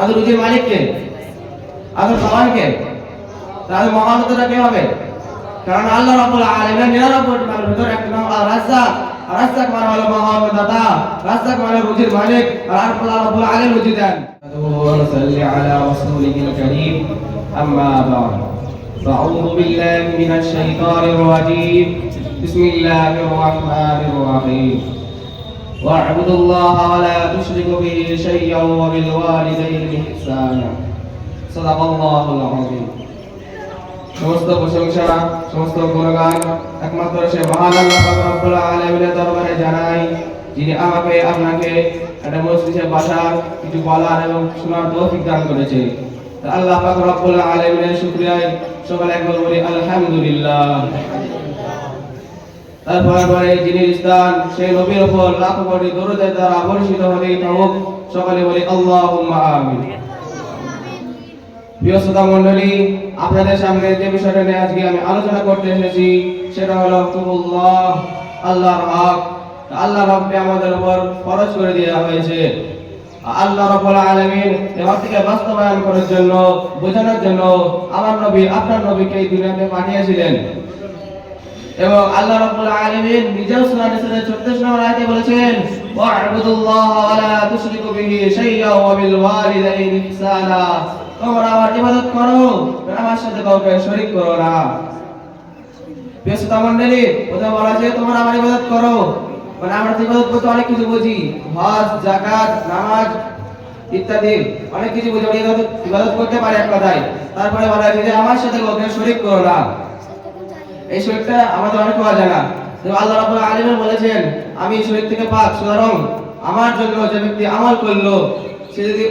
আদর রুজির মালিক কে? আদর খাওয়ান কে? তাহলে মহানতাটা কে হবে? কারণ আল্লাহ রাব্বুল আলামিন 99টি নামের ভিতর একটা নাম আর-রাজ্জাক। আর-রাজ্জাক মানে হলো মহানদাতা, রাজ্জাক মানে রুজির মালিক, আর আল্লাহ রাব্বুল আলামিন রুজি দেন। ওয়া সাল্লি আলা রাসূলিল কারীম, আম্মা বা'দ। আউযু বিল্লাহি মিনাশ শাইতানির রাজীম। বিসমিল্লাহির রাহমানির রাহিম। ওয়া'বুদুল্লাহা ওয়া লা তুশরিকু বিহি শাইয়্যান ওয়া বিল ওয়ালিদাইনি ইহসানা। সাদাকাল্লাহুল আযীম। সমস্ত প্রশংসা, সমস্ত গুণগান একমাত্র সে মহান আল্লাহ পাক রব্বুল আলামিনের দরবারে জানাই, যিনি আমাকে আপনাকে একটা মজলিসে বসার, কিছু বলার এবং শোনার তৌফিক দান করেছে। আল্লাহ পাক রব্বুল আলামিনের শুকরিয়ায় সকলে একবার বলি আলহামদুলিল্লাহ। তারপরে যিনি স্থান সেই নবীর উপর লাখ কোটি দরুদের দ্বারা বর্ষিত হবে হোক, সকলে বলি আল্লাহুম্মা আমিন। প্রিয় শ্রোতা মণ্ডলী, আপনাদের সামনে যে বিষয়টা নিয়ে আজকে আমি আলোচনা করতে এসেছি সেটা হলো হুকুমুল্লাহ, আল্লাহর হক। আল্লাহর হককে আমাদের উপর ফরজ করে দেওয়া হয়েছে। আল্লাহ রাব্বুল আলামিন এই হককে বাস্তবায়ন করার জন্য, বোঝানোর জন্য আমার নবী, আপনার নবীকে এই দুনিয়াতে পাঠিয়েছিলেন। এবং আল্লাহ রাব্বুল আলামিন নিজেও সূরা নিসার 36 নম্বর আয়াতে বলেছেন, ওয়া'বুদুল্লাহা ওয়া লা তুশরিকু বিহি শাইয়্যান ওয়া বিল ওয়ালিদাইনি ইহসানা। তোমরা আমার ইবাদত করো, আমার সাথে কাউকে শরীক করো না। প্রিয় শ্রোতা মণ্ডলী, কোথাও বলা আছে তোমরা আমার ইবাদত করো, মানে আমরা ইবাদত করতে অনেক কিছু বুঝি, হজ, যাকাত, নামাজ ইত্যাদি অনেক কিছু বুঝি, ইবাদত করতে পারি এক কথায়। তারপরে বলা আছে যে আমার সাথে কাউকে শরীক করো না। এই শরীরটা আমাদের অনেক পাওয়া যায় না। আল্লাহ রাব্বুল আলামিন বলেছেন, আমি এই শরীর থেকে পাক, সুতরাং আমার জন্য যে ব্যক্তি আমল করলো, সে যদি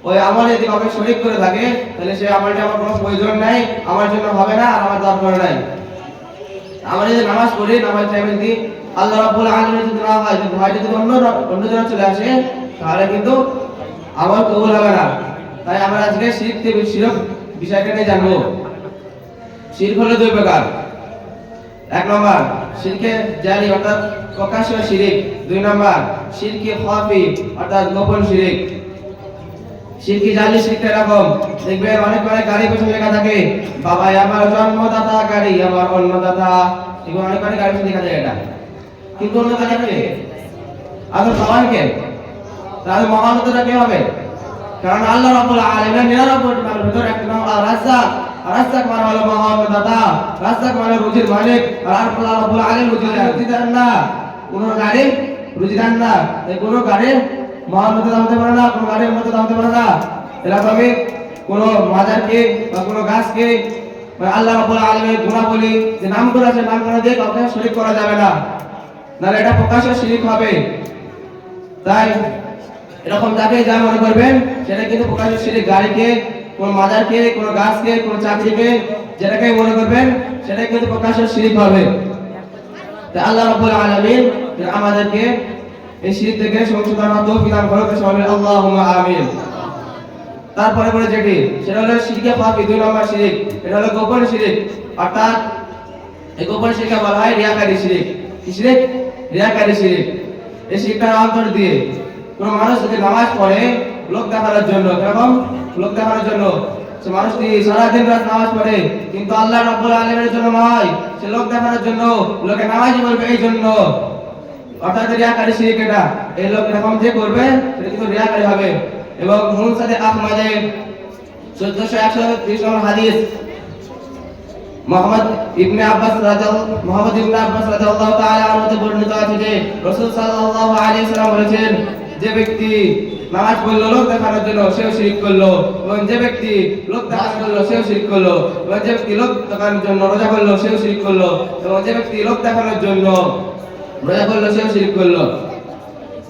ওই আমলে যদি কাউকে শরীক করে থাকে, তাহলে সে আমলটা আমার কোনো প্রয়োজন নাই, আমার জন্য হবে না, আর আমার দরকার নাই। আমরা যদি নামাজ পড়ি, নামাজ টাইমে যদি আল্লাহ রাব্বুল আলামিন যদি না হয়, যদি ভয় যদি অন্য জন চলে আসে, তাহলে কিন্তু আমল কবুল হবে না। তাই আমরা আজকে শিরক বিষয়টা নিয়ে জানবো। শিরক হলো দুই প্রকার। এক নম্বর শিরকে জারি অর্থাৎ প্রকাশ্য শিরক, দুই নম্বর শিরকে খাফি অর্থাৎ গোপন শিরক। শিরকি জালি শিরক এরকম, দেখবেন অনেক গাড়ি পেছনে লেখা থাকে, বাবা আমার জন্মদাতা, গাড়ি আমার অন্নদাতা, এগুলো অনেক গাড়ি পেছনে লেখা থাকে। এটা কিন্তু অন্য কাজে কে? আদর খাওয়ান কে? তাহলে মহানতাটা কে হবে? কারণ আল্লাহ রাব্বুল আলামিন 99টি নামের ভিতর একটা নাম আর-রাজ্জাক। আর-রাজ্জাক মানে হলো মহানদাতা, রাজ্জাক মানে রুজির মালিক, আর আল্লাহ রাব্বুল আলামিন রুজি দেন না, কোন গাড়ি রুজি দেন না। তাই কোন গাড়ি মহানতা দামতে পারে না, কোন গাড়ির মতো দামতে পারে না। এরকমই কোন মাজারকে বা কোন গাছকে আল্লাহ রাব্বুল আলামিনের গুণাবলী যে নামগুলো আছে, নামগুলো দিয়ে কাউকে শরীক করা যাবে না, নাহলে এটা প্রকাশ্য শিরক হবে। তাই এরকম যাকে যা মনে করবেন সেটা কিন্তু প্রকাশ্য শিরক। গাড়িকে, কোন মাজারকে, কোন গাছকে, কোন চাকরিকে, যেটাকে মনে করবেন সেটা কিন্তু প্রকাশ্য শিরক হবে। তাই আল্লাহ রাব্বুল আলামিন আমাদেরকে এই শিরক থেকে সংশোধন ও তৌফিক দান করুন, সবাই আল্লাহুম্মা আমিন। তারপরে যেটি সেটা হলো শিরকে খাফি, দুই নম্বর শিরক। এটা হলো গোপন শিরক, অর্থাৎ এই গোপন শিরকে বলা হয় রিয়াকারী শিরক। কি শিরক? রিয়াকারী শিরক। এই শিরকটার অন্তর দিয়ে কোন মানুষ যদি নামাজ পড়ে লোক দেখানোর জন্য, এরকম লোক দেখানোর জন্য, সে মানুষটি সারাদিন রাত নামাজ পড়ে কিন্তু আল্লাহ রাব্বুল আলামিনের জন্য নয়, সে লোক দেখানোর জন্য, লোকে নামাজি বলবে এই জন্য, অর্থাৎ রিয়াকারী শিরক। এটা এই লোক এরকম যে করবে সেটা কিন্তু রিয়াকারী হবে। এবং মুনসাদে আহমদে 1430 নম্বর হাদিস, মুহাম্মদ ইবনে আব্বাস রাদিয়াল্লাহু তাআলা আনহু বর্ণিত আছে যে রাসূল সাল্লাল্লাহু আলাইহি ওয়াসাল্লাম বলেছেন, যে ব্যক্তি নামাজ পড়লো লোক দেখানোর জন্য সেও শিরক করলো, এবং যে ব্যক্তি লোক দেখানোর জন্য সেও শিরক করলো, এবং যে ব্যক্তি লোক দেখানোর জন্য রোজা করলো সেও শিরক করলো, এবং যে ব্যক্তি লোক দেখানোর জন্য রোজা করলো সেও শিরক করলো।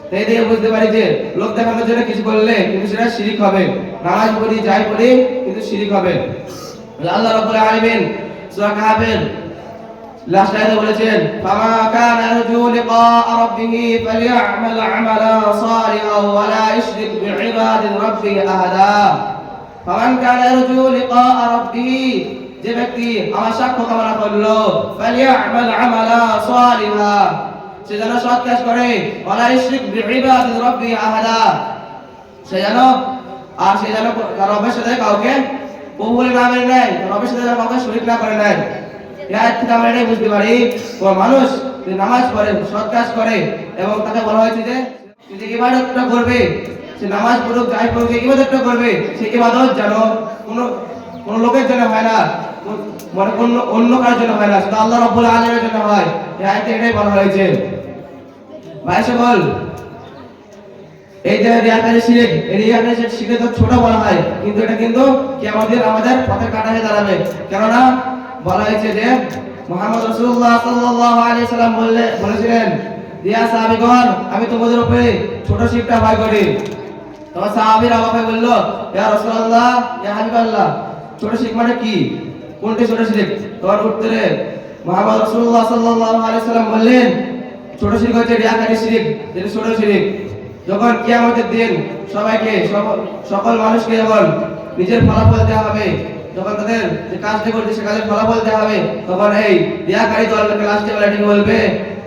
তাই দিয়ে বুঝতে পারি যে লোক দেখানোর জন্য কিছু করলে কিন্তু সেটা শিরক হবে। নামাজ পড়ি, যাই পড়ি, কিন্তু শিরক হবে। আল্লাহ রাব্বুল আলামিন সূরা কাহফের লাস্ট আয়াতে বলেছেন, ফামা কানা ইয়ারজু লিকা রাব্বিহি ফালইআমাল আমালান সালিহান ওয়া লা ইশরিক বিইবাদি রাব্বিহি আহাদা। ফামান কানা ইয়ারজু লিকা রাব্বিহি, যে ব্যক্তি আমার সাক্ষ্য কামনা করলো, ফালইআমাল আমালান সালিহান, সে যেন সৎ কাজ করে, ওয়া লা ইশরিক বিইবাদি রাব্বিহি আহাদা, সে যেন আর সে যেন রবের সাথে কাউকে প্রভু বলে না মেনে নেয়, রবের সাথে যেন কাউকে শরীক না করে নেয়। এর আয়াত থেকে আমরা এটাই বুঝতে পারি কোন মানুষ যদি নামাজ পড়ে, সৎ কাজ করে, এবং তাকে বলা হয়েছে যে যে ইবাদতটা করবে, সে নামাজ পড়ুক যাই পড়ুক, যে ইবাদতটা করবে সেই ইবাদত যেন কোন লোকের জন্য হয় না, মানে অন্য কারোর জন্য হয় না, শুধু আল্লাহ রাব্বুল আলামিনের জন্য হয়। এই আয়াতে এটাই বলা হয়েছে। ভাই সকল, এই যে রিয়াকারি শিরক, এই রিয়াকারি শিরক তো ছোট বলা হয়, কিন্তু এটা কিন্তু আমাদের পথের কাঁটা হয়ে দাঁড়াবে। কেননা বলা হয়েছে যে মুহাম্মদ রাসূলুল্লাহ সাল্লাল্লাহু আলাইহি সাল্লাম বলেছিলেন, ইয়া সাহাবীগণ, আমি তোমাদের উপরে ছোট শিরকটা ভয় করি। তখন সাহাবীরা অবাক হয়ে বলল, ইয়া রাসূলুল্লাহ, ইয়া হাবিবাল্লাহ, ছোট শিরক মানে কি? কোনটি ছোট শিরক? তখন উত্তরে মুহাম্মদ রাসূলুল্লাহ সাল্লাল্লাহু আলাইহি সাল্লাম বললেন, ছোট শিরক হচ্ছে রিয়াকারি শিরক, যেটা ছোট শিরক। যখন কিয়ামতের দিন সবাইকে, সকল মানুষকে যখন নিজের ফলাফল দেওয়া হবে, যখন তাদের যে কাজটা করছে সে কাজের ফলাফল দেওয়া হবে, তখন এই রিয়াকারী দলকে লাস্টে বেলা ডেকে বলবে,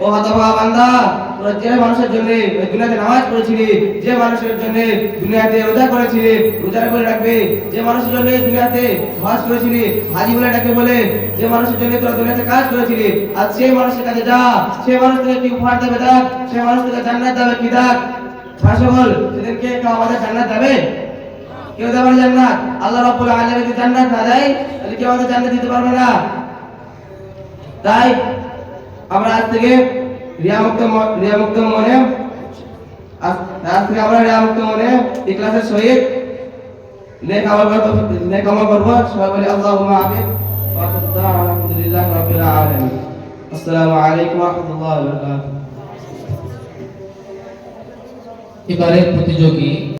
ও হতভাগা বান্দা, তোরা যে মানুষের জন্য দুনিয়াতে নামাজ পড়েছিলি, যে মানুষের জন্য দুনিয়াতে রোজা করেছিলি, রোজা করে রাখবে, যে মানুষের জন্য দুনিয়াতে হজ করেছিলি, হাজি বলে ডাকে বলে, যে মানুষের জন্য তোরা দুনিয়াতে কাজ করেছিলি, আর সেই মানুষের কাছে যা, সেই মানুষ থেকে কি উপহার দেবে দেখ, সেই মানুষ থেকে জান্নাত দেবে কি দেখ। ভাষাবল, সেদিনকে কেউ আমাদের জান্নাত দেবে? কেউ দেবে না জান্নাত। আল্লাহ রাব্বুল আলামিন যদি জান্নাত না দেয়, তাহলে কেউ আমাদের জান্নাত দিতে পারবে না। তাই আমরা আজ থেকে রিয়ামুক্ত মনে ইখলাসের সহিত নেক আমল করব। সবাই বলি আল্লাহুম্মা আমিন। ওয়া আলহামদুলিল্লাহি রাব্বিল আলামিন। আসসালামু আলাইকুম ওয়া রাহমাতুল্লাহি ওয়া বারাকাতুহু। এবারের প্রতিযোগী